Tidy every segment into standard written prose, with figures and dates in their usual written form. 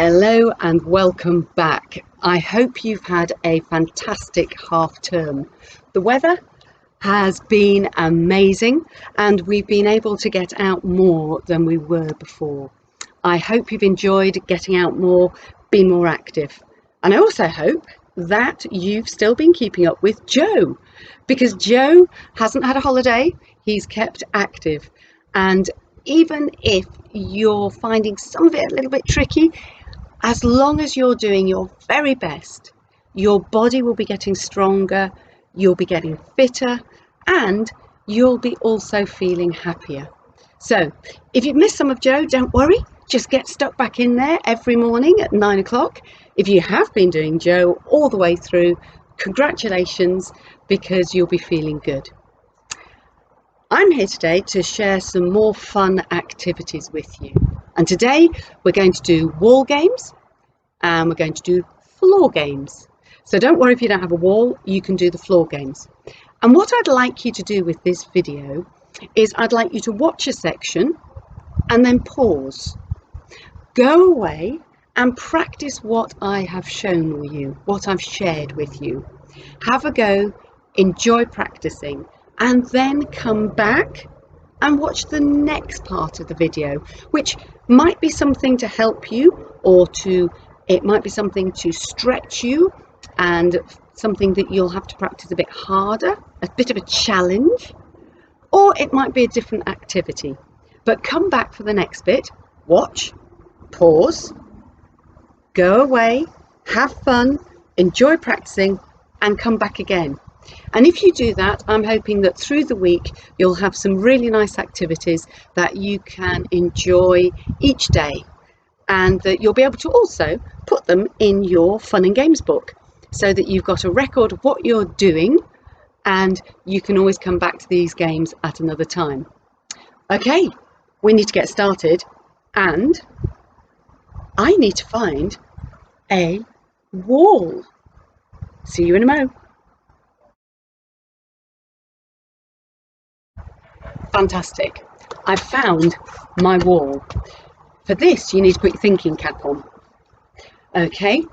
Hello and welcome back. I hope you've had a fantastic half term. The weather has been amazing and we've been able to get out more than we were before. I hope you've enjoyed getting out more, been more active. And I also hope that you've still been keeping up with Joe, because Joe hasn't had a holiday, he's kept active. And even if you're finding some of it a little bit tricky, as long as you're doing your very best, your body will be getting stronger, you'll be getting fitter, and you'll be also feeling happier. So if you've missed some of Joe, don't worry, just get stuck back in there every morning at 9 o'clock. If you have been doing Joe all the way through, congratulations, because you'll be feeling good. I'm here today to share some more fun activities with you. And today we're going to do wall games and we're going to do floor games. So don't worry if you don't have a wall, you can do the floor games. And what I'd like you to do with this video is I'd like you to watch a section and then pause. Go away and practice what I have shown you, what I've shared with you. Have a go, enjoy practicing, and then come back and watch the next part of the video, which might be something to help you, or it might be something to stretch you, and something that you'll have to practice a bit harder, a bit of a challenge, or it might be a different activity. But come back for the next bit, watch, pause, go away, have fun, enjoy practicing, and come back again. And if you do that, I'm hoping that through the week you'll have some really nice activities that you can enjoy each day, and that you'll be able to also put them in your fun and games book so that you've got a record of what you're doing and you can always come back to these games at another time. Okay, we need to get started, and I need to find a wall. See you in a mo. Fantastic. I've found my wall. For this, you need to put your thinking cap on. Okay.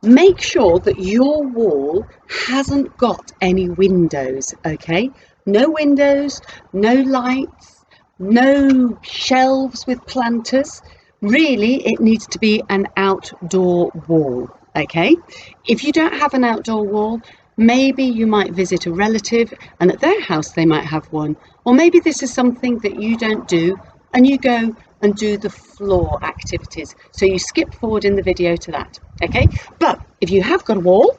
Make sure that your wall hasn't got any windows. Okay. No windows, no lights, no shelves with planters. Really, it needs to be an outdoor wall. Okay. If you don't have an outdoor wall, maybe you might visit a relative and at their house they might have one. Or maybe this is something that you don't do and you go and do the floor activities. So you skip forward in the video to that. Okay, but if you have got a wall,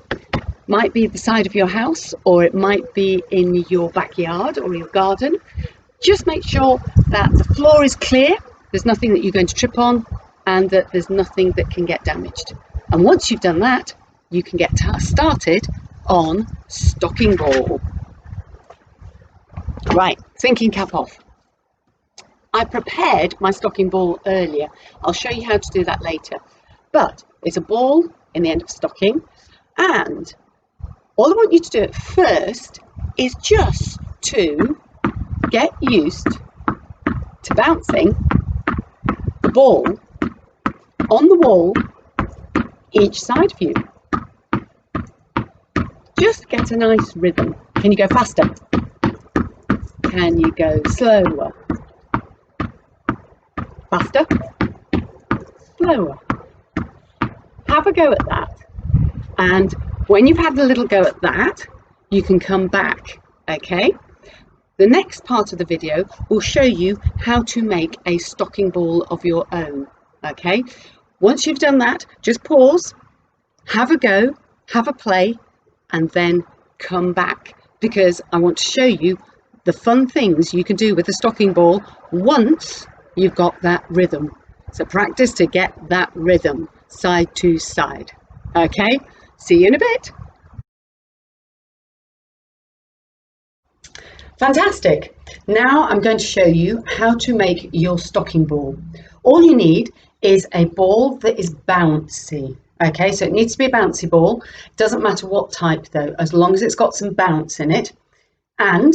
might be the side of your house or it might be in your backyard or your garden, just make sure that the floor is clear, there's nothing that you're going to trip on, and that there's nothing that can get damaged. And once you've done that, you can get started on stocking ball. Right, thinking cap off. I prepared my stocking ball earlier. I'll show you how to do that later. But it's a ball in the end of a stocking, and all I want you to do at first is just to get used to bouncing the ball on the wall each side of you. Just get a nice rhythm. Can you go faster? Can you go slower? Faster? Slower? Have a go at that. And when you've had a little go at that, you can come back, okay? The next part of the video will show you how to make a stocking ball of your own, okay? Once you've done that, just pause, have a go, have a play, and then come back, because I want to show you the fun things you can do with the stocking ball once you've got that rhythm. So practice to get that rhythm side to side. Okay, see you in a bit. Fantastic. Now I'm going to show you how to make your stocking ball. All you need is a ball that is bouncy. Okay, so it needs to be a bouncy ball. Doesn't matter what type though, as long as it's got some bounce in it. And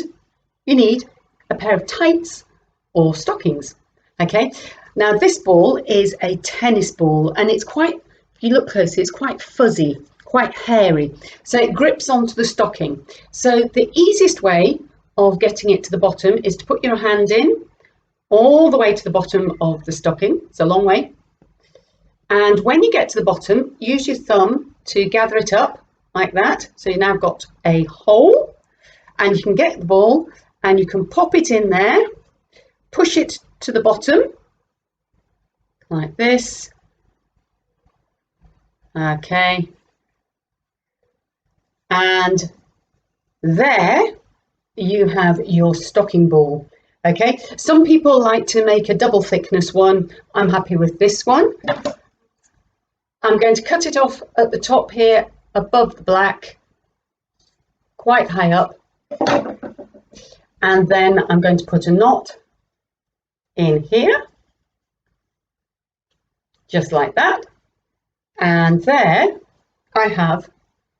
you need a pair of tights or stockings. Okay, Now this ball is a tennis ball, and it's quite, if you look closely, it's quite fuzzy, quite hairy. So it grips onto the stocking. So the easiest way of getting it to the bottom is to put your hand in all the way to the bottom of the stocking. It's a long way. And when you get to the bottom, use your thumb to gather it up like that. So you've now got a hole, and you can get the ball and you can pop it in there, push it to the bottom like this. Okay. And there you have your stocking ball. Okay, some people like to make a double thickness one. I'm happy with this one. I'm going to cut it off at the top here above the black, quite high up, and then I'm going to put a knot in here, just like that, and there I have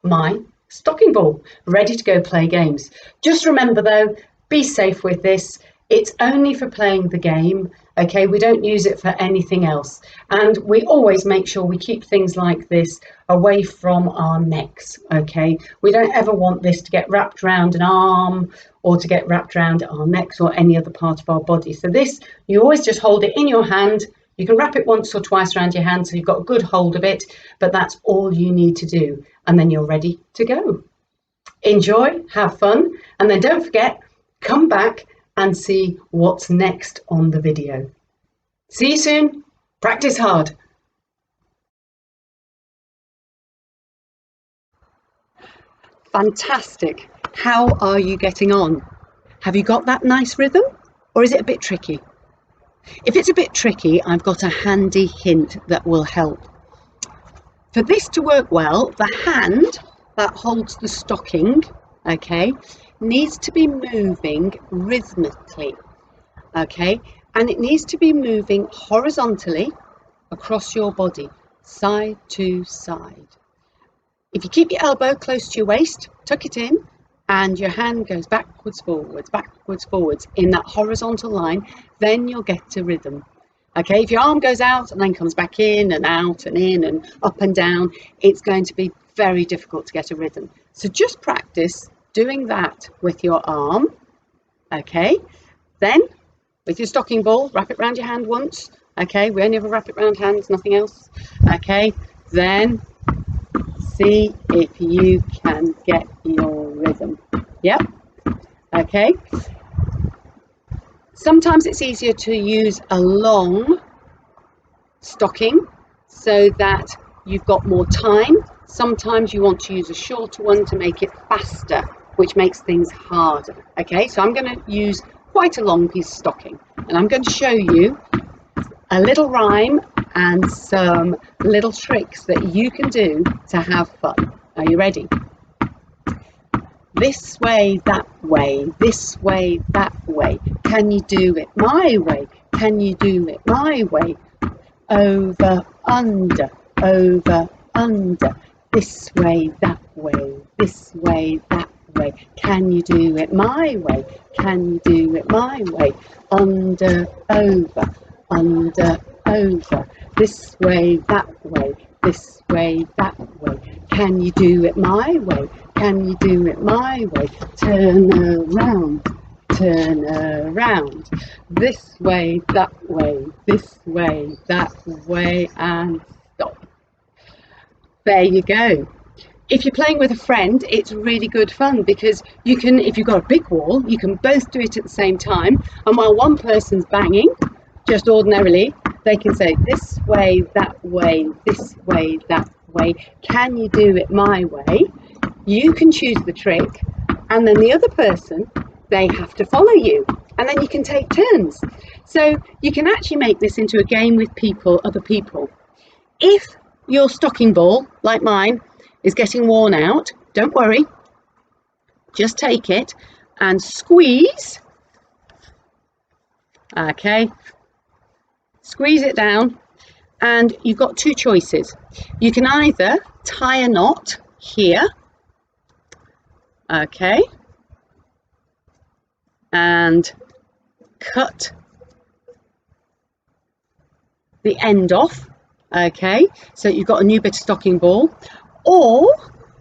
my stocking ball ready to go play games. Just remember though, be safe with this. It's only for playing the game, okay? We don't use it for anything else. And we always make sure we keep things like this away from our necks, okay? We don't ever want this to get wrapped around an arm or to get wrapped around our necks or any other part of our body. So this, you always just hold it in your hand. You can wrap it once or twice around your hand so you've got a good hold of it, but that's all you need to do. And then you're ready to go. Enjoy, have fun, and then don't forget, come back and see what's next on the video. See you soon. Practice hard. Fantastic. How are you getting on? Have you got that nice rhythm, or is it a bit tricky? If it's a bit tricky, I've got a handy hint that will help. For this to work well, the hand that holds the stocking, okay, needs to be moving rhythmically, okay, and it needs to be moving horizontally across your body, side to side. If you keep your elbow close to your waist, tuck it in, and your hand goes backwards, forwards in that horizontal line, then you'll get a rhythm. Okay, if your arm goes out and then comes back in and out and in and up and down, it's going to be very difficult to get a rhythm. So just practice doing that with your arm. Okay, then with your stocking ball, wrap it around your hand once. Okay, we only ever wrap it around hands, nothing else. Okay, then see if you can get your rhythm. Yep. Okay. Sometimes it's easier to use a long stocking so that you've got more time. Sometimes you want to use a shorter one to make it faster, which makes things harder. Okay, so I'm going to use quite a long piece of stocking, and I'm going to show you a little rhyme and some little tricks that you can do to have fun. Are you ready? This way, that way, this way, that way. Can you do it my way? Can you do it my way? Over, under, this way, that way, this way, that way. Can you do it my way? Can you do it my way? Under, over, this way, that way, this way, that way. Can you do it my way? Can you do it my way? Turn around, this way, that way, this way, that way, and stop. There you go. If you're playing with a friend, it's really good fun because you can, if you've got a big wall, you can both do it at the same time. And while one person's banging, just ordinarily, they can say this way, that way, this way, that way. Can you do it my way? You can choose the trick, and then the other person, they have to follow you, and then you can take turns. So you can actually make this into a game with people, other people. If your stocking ball, like mine, is getting worn out, don't worry. Just take it and squeeze. Okay. Squeeze it down, and you've got two choices. You can either tie a knot here, okay, and cut the end off, okay, so you've got a new bit of stocking ball, or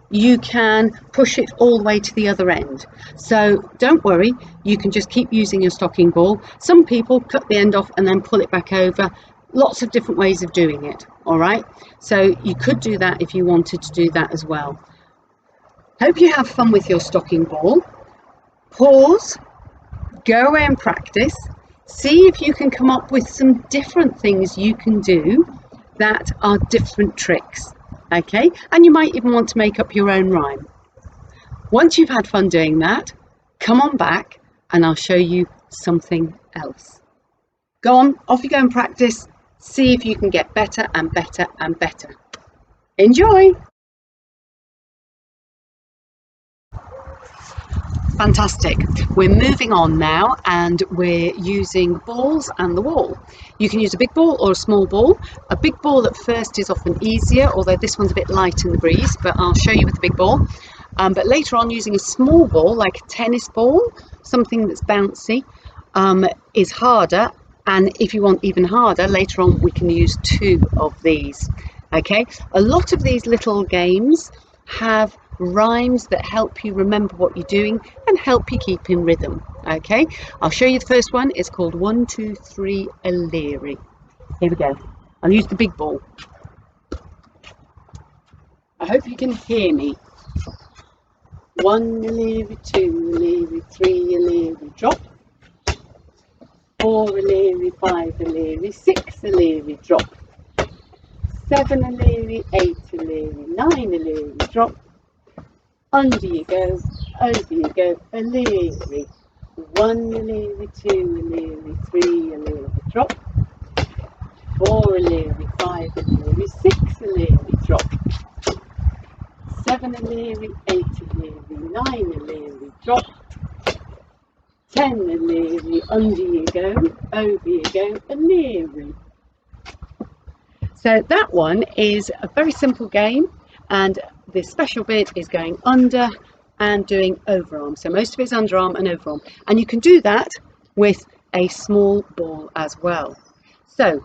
you can push it all the way to the other end. So don't worry, you can just keep using your stocking ball. Some people cut the end off and then pull it back over. Lots of different ways of doing it, all right? So you could do that if you wanted to do that as well. Hope you have fun with your stocking ball. Pause, go away and practice. See if you can come up with some different things you can do that are different tricks. Okay, and you might even want to make up your own rhyme. Once you've had fun doing that, come on back and I'll show you something else. Go on, off you go and practice. See if you can get better and better and better. Enjoy! Fantastic. We're moving on now and we're using balls and the wall. You can use a big ball or a small ball. A big ball at first is often easier, although this one's a bit light in the breeze, but I'll show you with the big ball. But later on, using a small ball, like a tennis ball, something that's bouncy, is harder. And if you want even harder, later on we can use 2 of these. Okay, a lot of these little games have rhymes that help you remember what you're doing and help you keep in rhythm. Okay, I'll show you the first one. It's called 1, 2, 3, O'Leary. Here we go. I'll use the big ball. I hope you can hear me. 1 O'Leary, 2 O'Leary, 3 O'Leary, drop. 4 O'Leary, 5 O'Leary, 6 O'Leary, drop. 7 O'Leary, 8 O'Leary, 9 O'Leary, drop. Under you go, over you go, O'Leary. 1 O'Leary, 2 O'Leary, 3 O'Leary, drop. 4 O'Leary, 5 O'Leary, 6 O'Leary, drop. 7 O'Leary, 8 O'Leary, 9 O'Leary, drop. 10 O'Leary, under you go, over you go, O'Leary. So that one is a very simple game, and the special bit is going under and doing overarm. So most of it's underarm and overarm, and you can do that with a small ball as well. So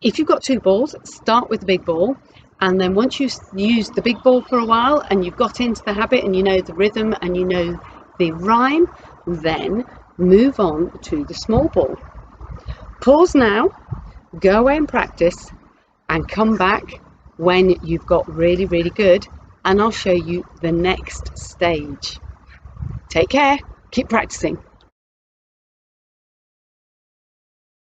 if you've got 2 balls, start with the big ball, and then once you've used the big ball for a while and you've got into the habit and you know the rhythm and you know the rhyme, then move on to the small ball. Pause now, go away and practice, and come back when you've got really, really good, and I'll show you the next stage. Take care, keep practicing.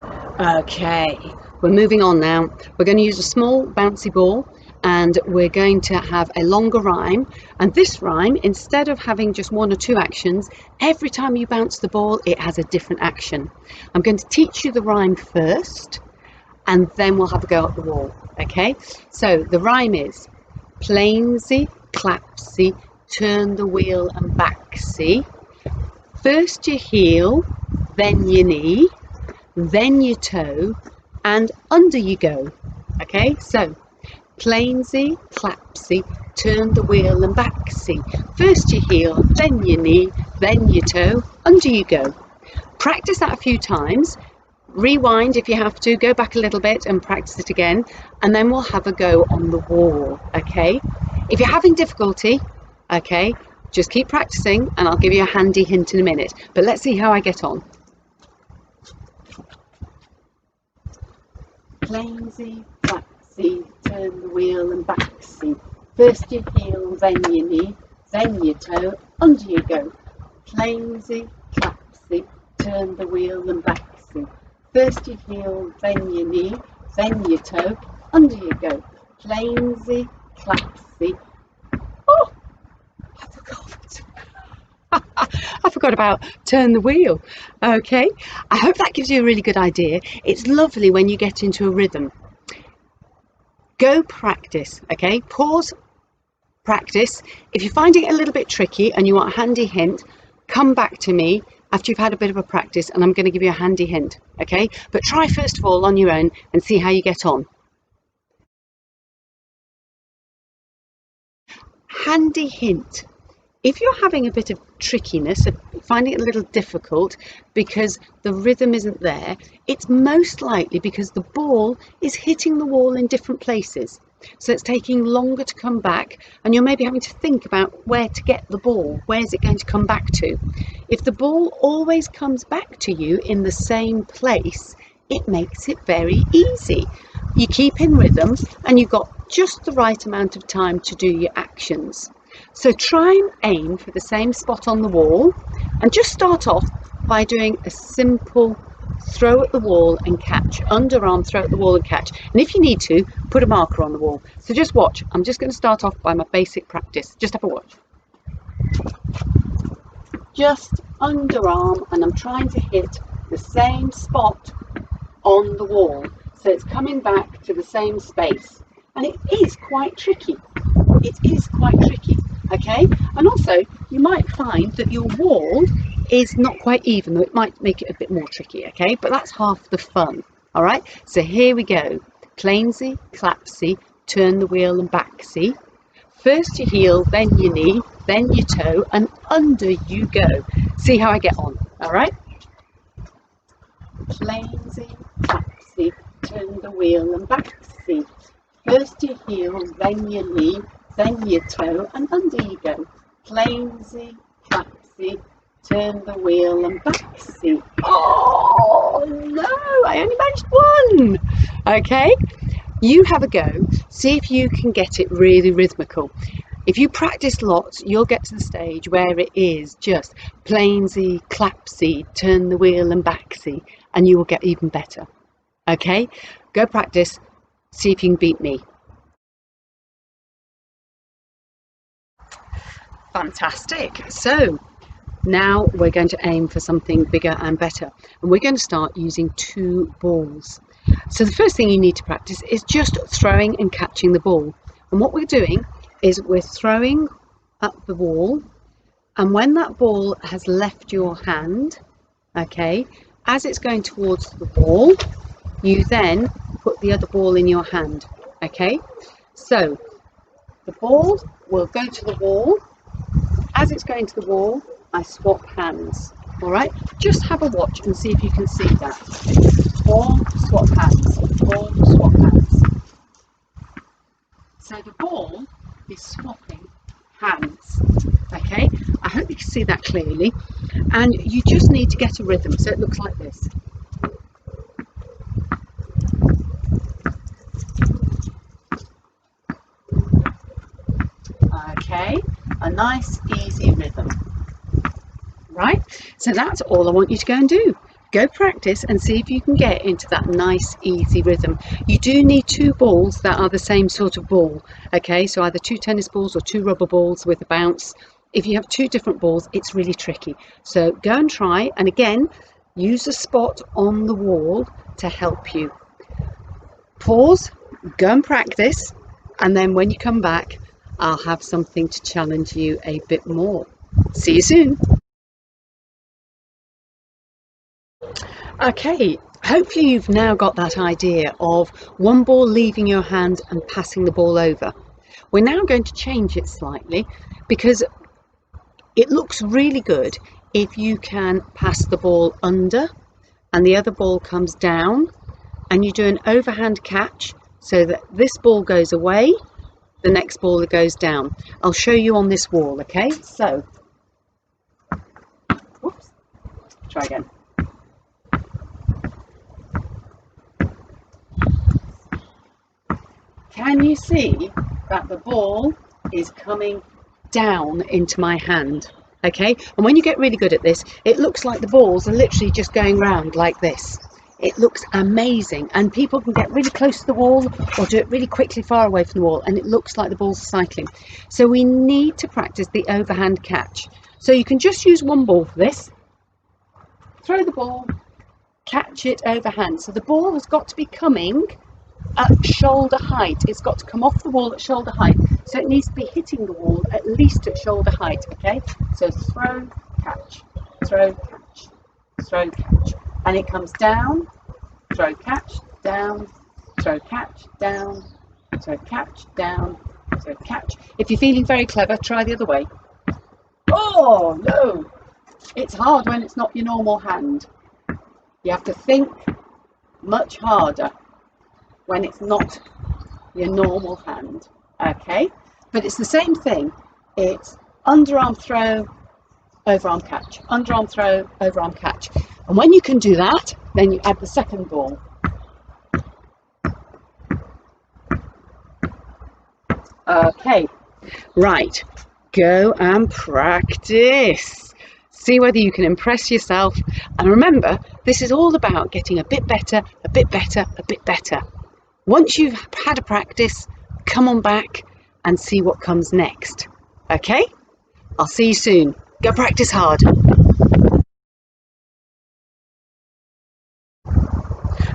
Okay, we're moving on now. We're going to use a small bouncy ball and we're going to have a longer rhyme, and this rhyme, instead of having just 1 or 2 actions, every time you bounce the ball it has a different action. I'm going to teach you the rhyme first and then we'll have a go at the wall. Okay, so the rhyme is: plainsy, clapsy, turn the wheel and backsy. First your heel, then your knee, then your toe, and under you go. Okay, so plainsy, clapsy, turn the wheel and backsy. First your heel, then your knee, then your toe, under you go. Practice that a few times. Rewind if you have to, go back a little bit and practice it again, and then we'll have a go on the wall. Okay, if you're having difficulty, okay, just keep practicing and I'll give you a handy hint in a minute, but let's see how I get on. Plainsy, clapsy, turn the wheel and backsy. First your heel, then your knee, then your toe, under you go. Plainsy, clapsy, turn the wheel and backsy. First your heel, then your knee, then your toe, under you go. Plainsy, clapsy. Oh, I forgot. I forgot about turn the wheel. Okay, I hope that gives you a really good idea. It's lovely when you get into a rhythm. Go practice, okay? Pause, practice. If you're finding it a little bit tricky and you want a handy hint, come back to me after you've had a bit of a practice and I'm going to give you a handy hint, okay? But try first of all on your own and see how you get on. Handy hint. If you're having a bit of trickiness, finding it a little difficult because the rhythm isn't there, it's most likely because the ball is hitting the wall in different places. So it's taking longer to come back, and you're maybe having to think about where to get the ball. Where's it going to come back to? If the ball always comes back to you in the same place, it makes it very easy. You keep in rhythm and you've got just the right amount of time to do your actions. So try and aim for the same spot on the wall, and just start off by doing a simple throw at the wall and catch. Underarm throw at the wall and catch. And if you need to, put a marker on the wall. So just watch. I'm just going to start off by my basic practice. Just have a watch. Just underarm, and I'm trying to hit the same spot on the wall. So it's coming back to the same space. And it is quite tricky. It is quite tricky. Okay, and also you might find that your wall is not quite even, though it might make it a bit more tricky. Okay, but that's half the fun. All right, so here we go. Plainsy, clapsy, turn the wheel and backsy. First your heel, then your knee, then your toe, and under you go. See how I get on. All right, plainsy, clapsy, turn the wheel and backsy. First your heel, then your knee, then your toe, and under you go. Plainsy, clapsy, turn the wheel and backsy. Oh no, I only managed one. Okay, you have a go. See if you can get it really rhythmical. If you practice lots, you'll get to the stage where it is just plainsy, clapsy, turn the wheel and backsy, and you will get even better. Okay, go practice. See if you can beat me. Fantastic. So now we're going to aim for something bigger and better, and we're going to start using 2 balls. So the first thing you need to practice is just throwing and catching the ball. And what we're doing is we're throwing up the wall, and when that ball has left your hand, okay, as it's going towards the ball, you then put the other ball in your hand. Okay, so the ball will go to the wall. As it's going to the wall, I swap hands. All right, just have a watch and see if you can see that. Ball, swap hands, ball, swap hands. So the ball is swapping hands. Okay, I hope you can see that clearly. And you just need to get a rhythm. So it looks like this. Okay, a nice easy rhythm. Right, so that's all I want you to go and do. Go practice and see if you can get into that nice easy rhythm. You do need 2 balls that are the same sort of ball. Okay, so either 2 tennis balls or 2 rubber balls with a bounce. If you have 2 different balls, it's really tricky. So go and try, and again, use a spot on the wall to help you. Pause, go and practice, and then when you come back, I'll have something to challenge you a bit more. See you soon. Okay, hopefully you've now got that idea of 1 ball leaving your hand and passing the ball over. We're now going to change it slightly because it looks really good if you can pass the ball under and the other ball comes down, and you do an overhand catch so that this ball goes away, the next ball that goes down. I'll show you on this wall. Okay, so whoops, try again. Can you see that the ball is coming down into my hand? Okay, and when you get really good at this, it looks like the balls are literally just going round like this. It looks amazing, and people can get really close to the wall or do it really quickly far away from the wall, and it looks like the balls are cycling. So we need to practice the overhand catch. So you can just use 1 ball for this. Throw the ball, catch it overhand. So the ball has got to be coming at shoulder height. It's got to come off the wall at shoulder height. So it needs to be hitting the wall at least at shoulder height. Okay, so throw, catch, throw, catch, throw, catch. And it comes down, throw, catch, down, throw, catch, down, throw, catch, down, throw, catch. If you're feeling very clever, try the other way. Oh no, it's hard when it's not your normal hand. You have to think much harder when it's not your normal hand. Okay, but it's the same thing. It's underarm throw, overarm catch, underarm throw, overarm catch. And when you can do that, then you add the second ball. Okay, right, go and practice. See whether you can impress yourself. And remember, this is all about getting a bit better, a bit better, a bit better. Once you've had a practice, come on back and see what comes next. Okay? I'll see you soon. Go practice hard.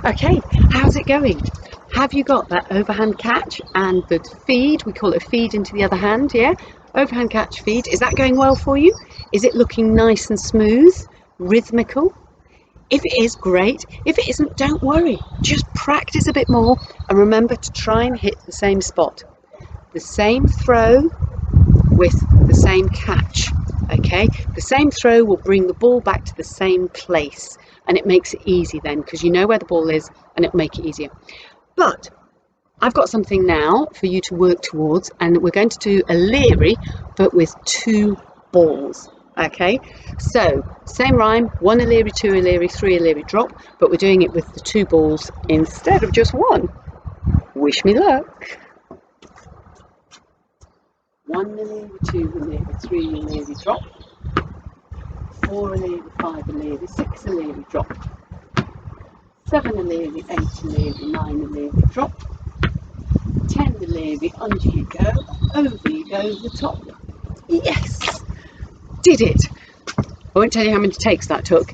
Okay, how's it going? Have you got that overhand catch and the feed? We call it feed into the other hand, yeah? Overhand catch feed. Is that going well for you? Is it looking nice and smooth, rhythmical? If it is, great. If it isn't, don't worry. Just practice a bit more and remember to try and hit the same spot. The same throw with the same catch, okay? The same throw will bring the ball back to the same place, and it makes it easy then because you know where the ball is and it'll make it easier. But I've got something now for you to work towards, and we're going to do a Leary but with 2 balls. Okay, so same rhyme, 1 Leary, 2 Leary, 3 Leary drop, but we're doing it with the 2 balls instead of just 1. Wish me luck. 1 Leary, 2 Leary, 3 Leary drop, 4 Leary, 5 Leary, 6 Leary drop, 7 Leary, 8 Leary, 9 Leary drop, 10 Leary, under you go, over you go, the top. Yes, did it. I won't tell you how many takes that took.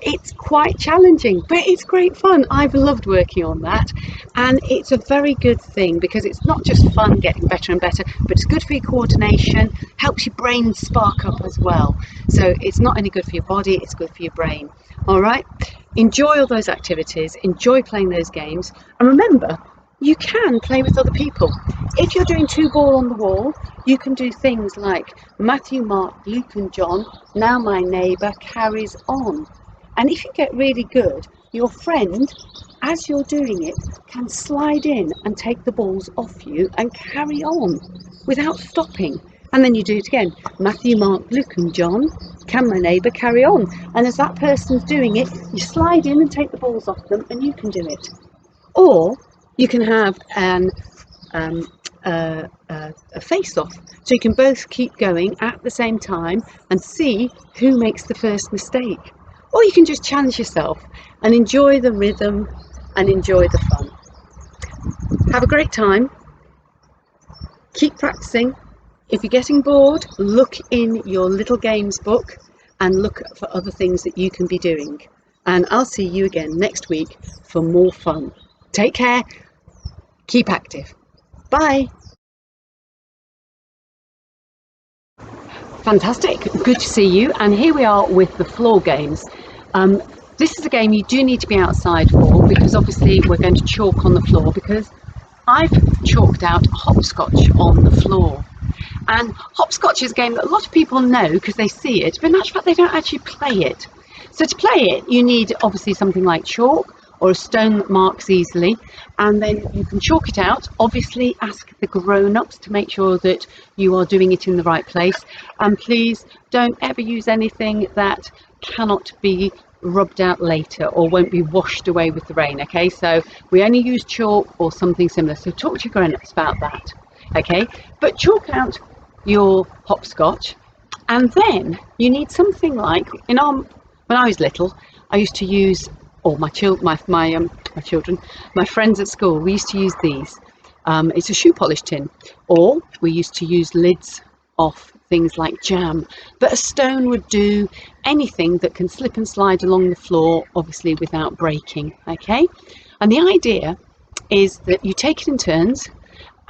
It's quite challenging, but it's great fun. I've loved working on that, and it's a very good thing because it's not just fun getting better and better, but it's good for your coordination, helps your brain spark up as well. So it's not only good for your body, it's good for your brain. All right, enjoy all those activities, enjoy playing those games, and remember, you can play with other people. If you're doing 2 ball on the wall, you can do things like Matthew, Mark, Luke and John, now my neighbour carries on. And if you get really good, your friend, as you're doing it, can slide in and take the balls off you and carry on without stopping. And then you do it again. Matthew, Mark, Luke and John, can my neighbour carry on? And as that person's doing it, you slide in and take the balls off them and you can do it. Or you can have a face-off, so you can both keep going at the same time and see who makes the first mistake. Or you can just challenge yourself and enjoy the rhythm and enjoy the fun. Have a great time. Keep practicing. If you're getting bored, look in your little games book and look for other things that you can be doing. And I'll see you again next week for more fun. Take care. Keep active. Bye. Fantastic, good to see you. And here we are with the floor games. This is a game you do need to be outside for because obviously we're going to chalk on the floor because I've chalked out hopscotch on the floor. And hopscotch is a game that a lot of people know because they see it, but in actual fact they don't actually play it. So to play it you need obviously something like chalk or a stone that marks easily, and then you can chalk it out. Obviously ask the grown-ups to make sure that you are doing it in the right place, and please don't ever use anything that cannot be rubbed out later or won't be washed away with the rain. Okay, so we only use chalk or something similar, so talk to your grown-ups about that. Okay, but chalk out your hopscotch, and then you need something like when I was little I used to use, or my friends at school, we used to use these. It's a shoe polish tin, or we used to use lids off things like jam, but a stone would do. Anything that can slip and slide along the floor, obviously without breaking. Okay, and the idea is that you take it in turns,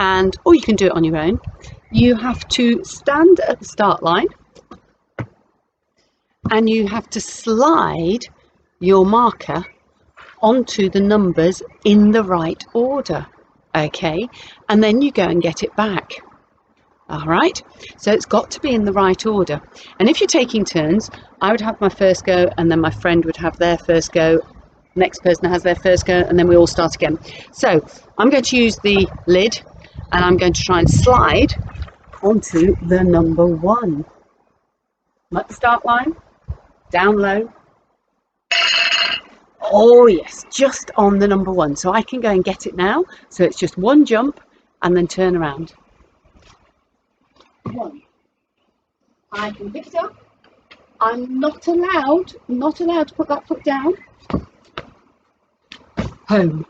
and or you can do it on your own. You have to stand at the start line and you have to slide your marker onto the numbers in the right order. Okay, and then you go and get it back. All right, so it's got to be in the right order. And if you're taking turns, I would have my first go, and then my friend would have their first go. Next person has their first go, and then we all start again. So I'm going to use the lid, and I'm going to try and slide onto the number 1. I'm at the start line, down low. Oh yes, just on the number 1. So I can go and get it now. So it's just one jump and then turn around. 1. I can pick it up. I'm not allowed to put that foot down. Home.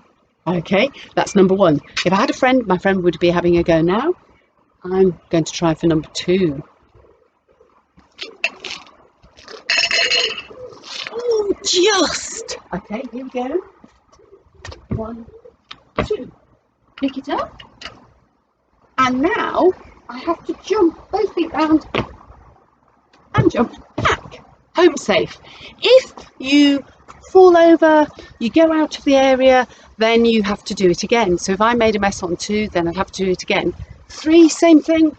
Okay, that's number 1. If I had a friend, my friend would be having a go now. I'm going to try for number 2. Oh, just. Okay, here we go. 1, 2. Pick it up. And now I have to jump both feet round and jump back. Home safe. If you fall over, you go out of the area, then you have to do it again. So if I made a mess on 2, then I'd have to do it again. 3, same thing.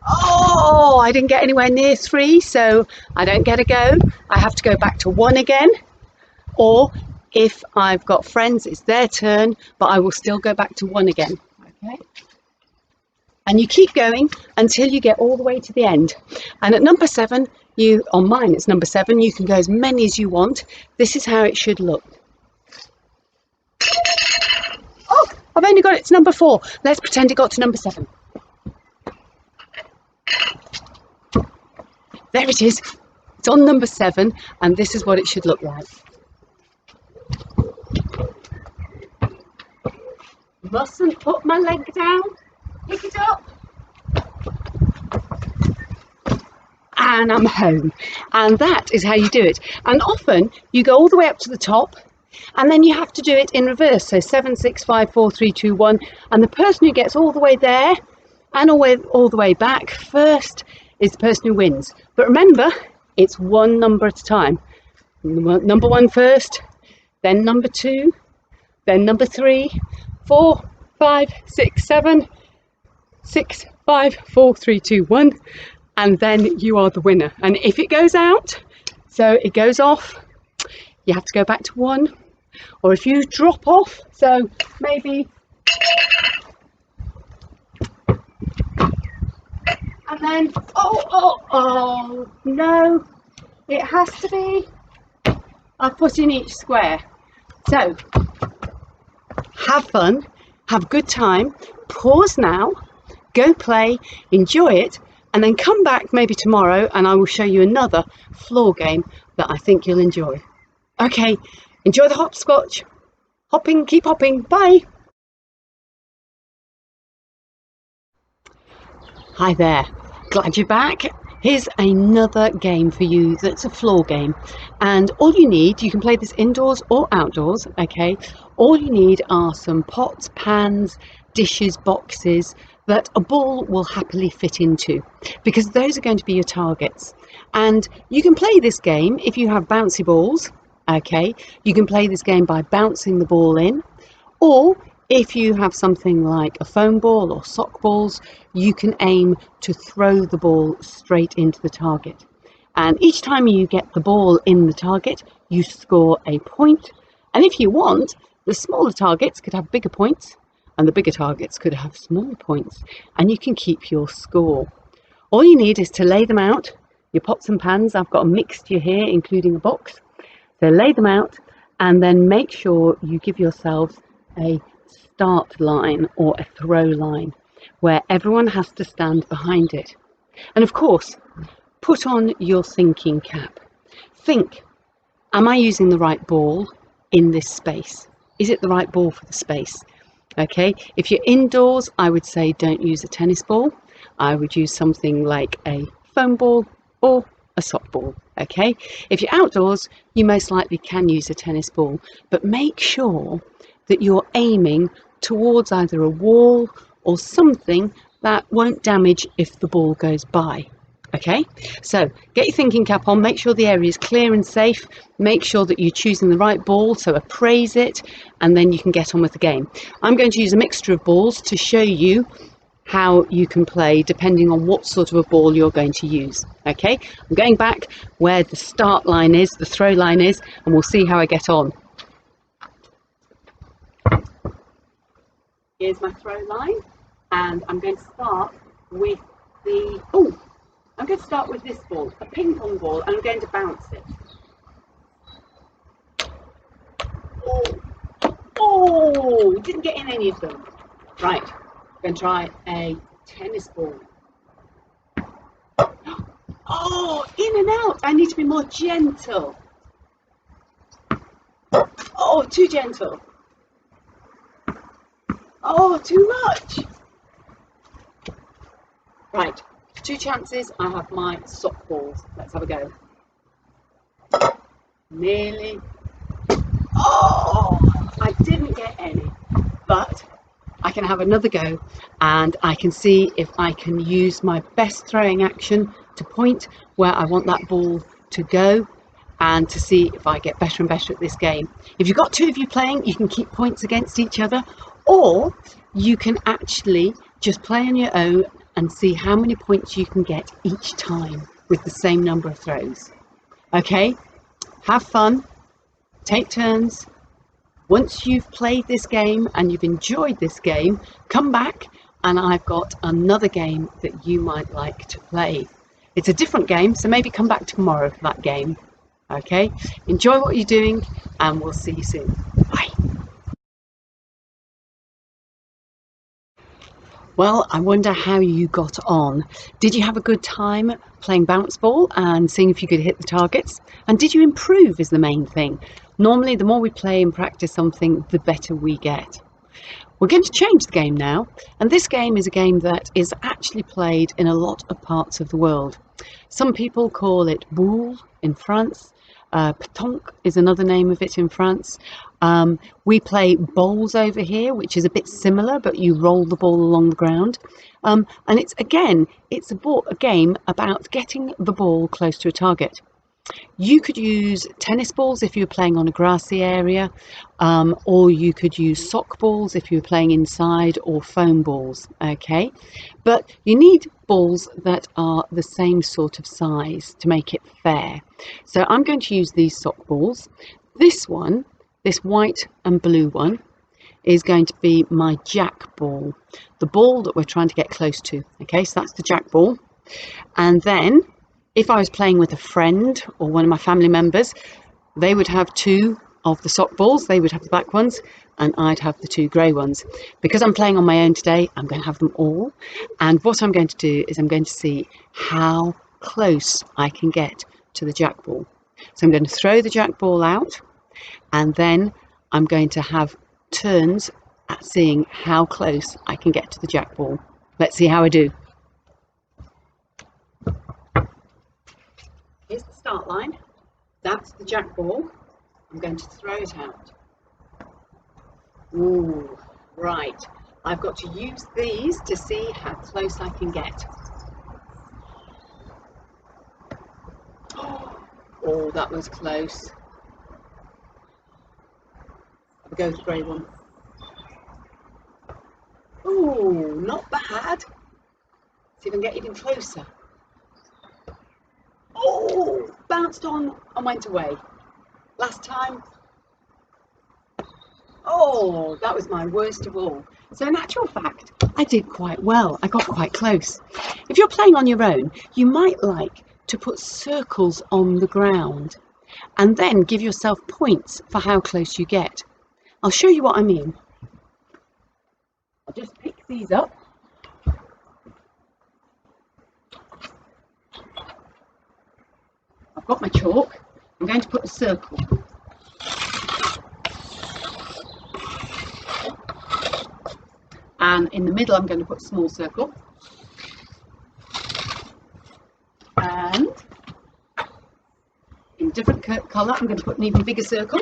Oh, I didn't get anywhere near 3, so I don't get a go. I have to go back to 1 again. Or if I've got friends, it's their turn, but I will still go back to 1 again. Okay. And you keep going until you get all the way to the end. And at number 7, on mine it's number 7, you can go as many as you want. This is how it should look. Oh, I've only got it to number 4. Let's pretend it got to number 7. There it is. It's on number 7, and this is what it should look like. Mustn't put my leg down. Pick it up. And I'm home. And that is how you do it. And often you go all the way up to the top, and then you have to do it in reverse. So 7, 6, 5, 4, 3, 2, 1. And the person who gets all the way there and all the way back first is the person who wins. But remember, it's one number at a time. Number 1 first, then number 2, then number 3, 4, 5, 6, 7, 6, 5, 4, 3, 2, 1, and then you are the winner. And if it goes out, so it goes off, you have to go back to 1. Or if you drop off, so maybe, and then, oh, no, it has to be, I've put in each square. So, have fun, have a good time, pause now, go play, enjoy it, and then come back maybe tomorrow and I will show you another floor game that I think you'll enjoy. Okay, enjoy the hopscotch. Hopping, keep hopping, bye. Hi there, glad you're back. Here's another game for you that's a floor game, and all you need, you can play this indoors or outdoors, okay? All you need are some pots, pans, dishes, boxes that a ball will happily fit into, because those are going to be your targets. And you can play this game if you have bouncy balls, okay? You can play this game by bouncing the ball in, or if you have something like a foam ball or sock balls, you can aim to throw the ball straight into the target. And each time you get the ball in the target, you score a point. And if you want, the smaller targets could have bigger points, and the bigger targets could have smaller points, and you can keep your score. All you need is to lay them out, your pots and pans. I've got a mixture here, including a box. So lay them out, and then make sure you give yourselves a start line or a throw line where everyone has to stand behind it. And of course, put on your thinking cap. Think, am I using the right ball in this space? Is it the right ball for the space? Okay, if you're indoors, I would say don't use a tennis ball. I would use something like a foam ball or a sock ball. Okay, if you're outdoors, you most likely can use a tennis ball, but make sure that you're aiming towards either a wall or something that won't damage if the ball goes by. Okay, so get your thinking cap on, make sure the area is clear and safe, make sure that you're choosing the right ball, so appraise it, and then you can get on with the game. I'm going to use a mixture of balls to show you how you can play depending on what sort of a ball you're going to use. Okay, I'm going back where the start line is, the throw line is, and we'll see how I get on. Here's my throw line, and I'm going to start with I'm going to start with this ball, a ping pong ball, and I'm going to bounce it. Oh, didn't get in any of them. Right, I'm going to try a tennis ball. Oh, in and out. I need to be more gentle. Oh, too gentle. Oh, too much. Right, 2 chances. I have my sock balls. Let's have a go. Nearly. Oh, I didn't get any, but I can have another go, and I can see if I can use my best throwing action to point where I want that ball to go, and to see if I get better and better at this game. If you've got 2 of you playing, you can keep points against each other, or you can actually just play on your own and see how many points you can get each time with the same number of throws. Okay, have fun, take turns. Once you've played this game and you've enjoyed this game, come back and I've got another game that you might like to play. It's a different game, so maybe come back tomorrow for that game. Okay, enjoy what you're doing, and we'll see you soon. Bye. Well, I wonder how you got on. Did you have a good time playing bounce ball and seeing if you could hit the targets? And did you improve is the main thing. Normally, the more we play and practice something, the better we get. We're going to change the game now, and this game is a game that is actually played in a lot of parts of the world. Some people call it boule in France. Pétanque is another name of it in France. We play bowls over here, which is a bit similar, but you roll the ball along the ground. And it's a game about getting the ball close to a target. You could use tennis balls if you were playing on a grassy area, or you could use sock balls if you were playing inside, or foam balls, okay? But you need balls that are the same sort of size to make it fair. So I'm going to use these sock balls. This one, this white and blue one, is going to be my jack ball, the ball that we're trying to get close to, okay? So that's the jack ball. And then if I was playing with a friend or one of my family members, they would have 2 of the sock balls, they would have the black ones, and I'd have the 2 grey ones. Because I'm playing on my own today, I'm going to have them all. And what I'm going to do is I'm going to see how close I can get to the jack ball. So I'm going to throw the jack ball out, and then I'm going to have turns at seeing how close I can get to the jack ball. Let's see how I do. Here's the start line. That's the jack ball. I'm going to throw it out. Ooh, right. I've got to use these to see how close I can get. Oh, that was close. I'll go with the grey one. Oh, not bad. See if I can get even closer. Oh, bounced on and went away. Last time. Oh, that was my worst of all. So in actual fact, I did quite well. I got quite close. If you're playing on your own, you might like to put circles on the ground and then give yourself points for how close you get. I'll show you what I mean. I'll just pick these up. I've got my chalk. I'm going to put a circle. And in the middle, I'm going to put a small circle. And in a different colour, I'm going to put an even bigger circle.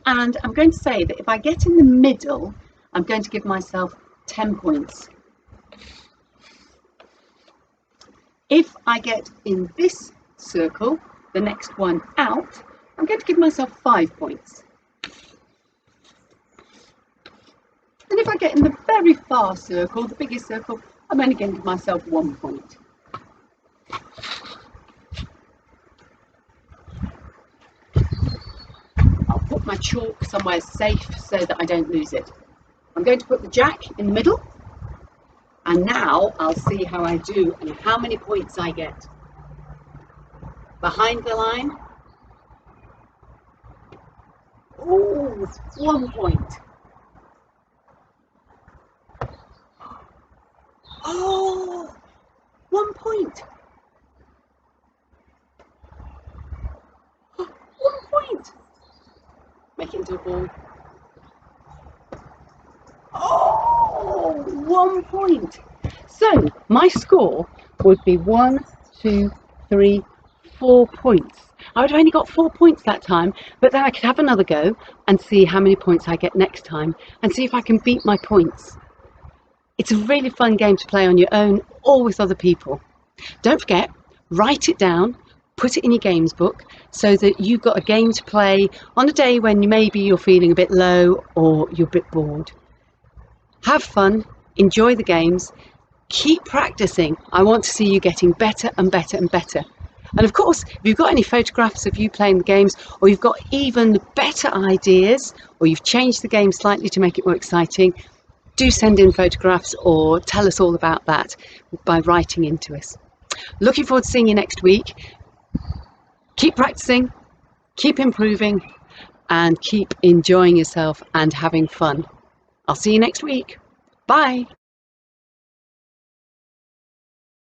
And I'm going to say that if I get in the middle, I'm going to give myself 10 points. If I get in this circle, the next one out, I'm going to give myself 5 points. And if I get in the very far circle, the biggest circle, I'm only going to give myself 1 point. I'll put my chalk somewhere safe so that I don't lose it. I'm going to put the jack in the middle, and now I'll see how I do and how many points I get. Behind the line. Ooh, 1 point. Oh, 1 point. 1 point. Make it into a ball. Oh, 1 point. So my score would be 1, 2, 3, 4 points. I would have only got 4 points that time, but then I could have another go and see how many points I get next time and see if I can beat my points. It's a really fun game to play on your own or with other people. Don't forget, write it down, put it in your games book so that you've got a game to play on a day when maybe you're feeling a bit low or you're a bit bored. Have fun, enjoy the games, keep practicing. I want to see you getting better and better and better. And of course, if you've got any photographs of you playing the games, or you've got even better ideas, or you've changed the game slightly to make it more exciting, do send in photographs or tell us all about that by writing into us. Looking forward to seeing you next week. Keep practicing, keep improving, and keep enjoying yourself and having fun. I'll see you next week. Bye.